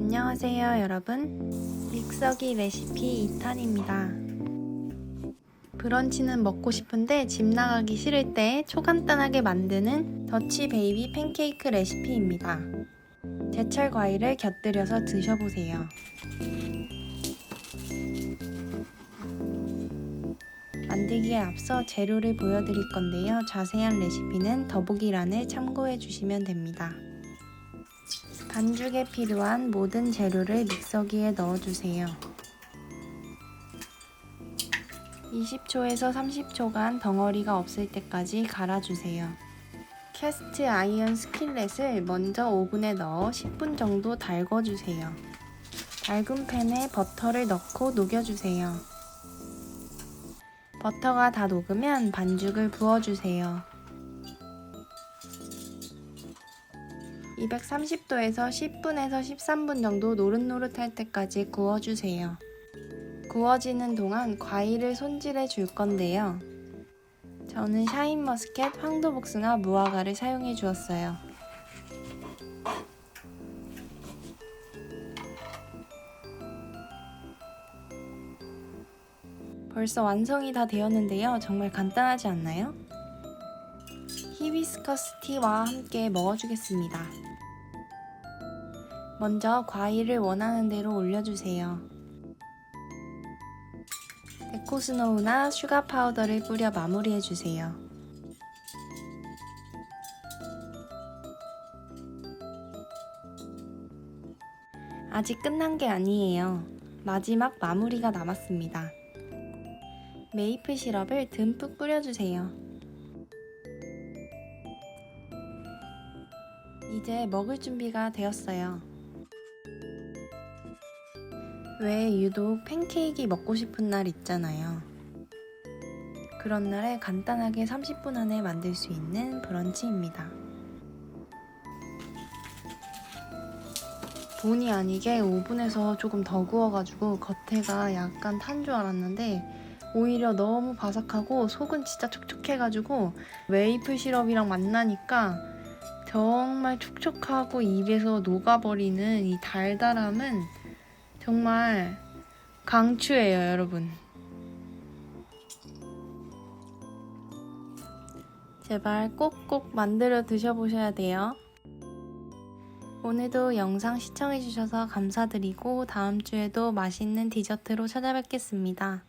안녕하세요 여러분, 믹서기 레시피 2탄입니다. 브런치는 먹고 싶은데 집 나가기 싫을 때 초간단하게 만드는 더치 베이비 팬케이크 레시피입니다. 제철 과일을 곁들여서 드셔보세요. 만들기에 앞서 재료를 보여드릴 건데요. 자세한 레시피는 더보기란을 참고해 주시면 됩니다. 반죽에 필요한 모든 재료를 믹서기에 넣어주세요. 20초에서 30초간 덩어리가 없을 때까지 갈아주세요. 캐스트 아이언 스킬렛을 먼저 오븐에 넣어 10분 정도 달궈주세요. 달군 팬에 버터를 넣고 녹여주세요. 버터가 다 녹으면 반죽을 부어주세요. 230도에서 10분에서 13분 정도 노릇노릇할 때까지 구워주세요. 구워지는 동안 과일을 손질해 줄 건데요. 저는 샤인머스켓, 황도복숭아, 무화과를 사용해 주었어요. 벌써 완성이 다 되었는데요. 정말 간단하지 않나요? 히비스커스 티와 함께 먹어주겠습니다. 먼저 과일을 원하는 대로 올려주세요. 데코스노우나 슈가 파우더를 뿌려 마무리해주세요. 아직 끝난 게 아니에요. 마지막 마무리가 남았습니다. 메이플 시럽을 듬뿍 뿌려주세요. 이제 먹을 준비가 되었어요. 왜 유독 팬케이크 먹고 싶은 날 있잖아요. 그런 날에 간단하게 30분 안에 만들 수 있는 브런치입니다. 본의 아니게 오븐에서 조금 더 구워가지고 겉에가 약간 탄 줄 알았는데 오히려 너무 바삭하고 속은 진짜 촉촉해가지고 메이플 시럽이랑 만나니까 정말 촉촉하고 입에서 녹아버리는 이 달달함은 정말 강추예요, 여러분. 제발 꼭꼭 만들어 드셔보셔야 돼요. 오늘도 영상 시청해주셔서 감사드리고 다음 주에도 맛있는 디저트로 찾아뵙겠습니다.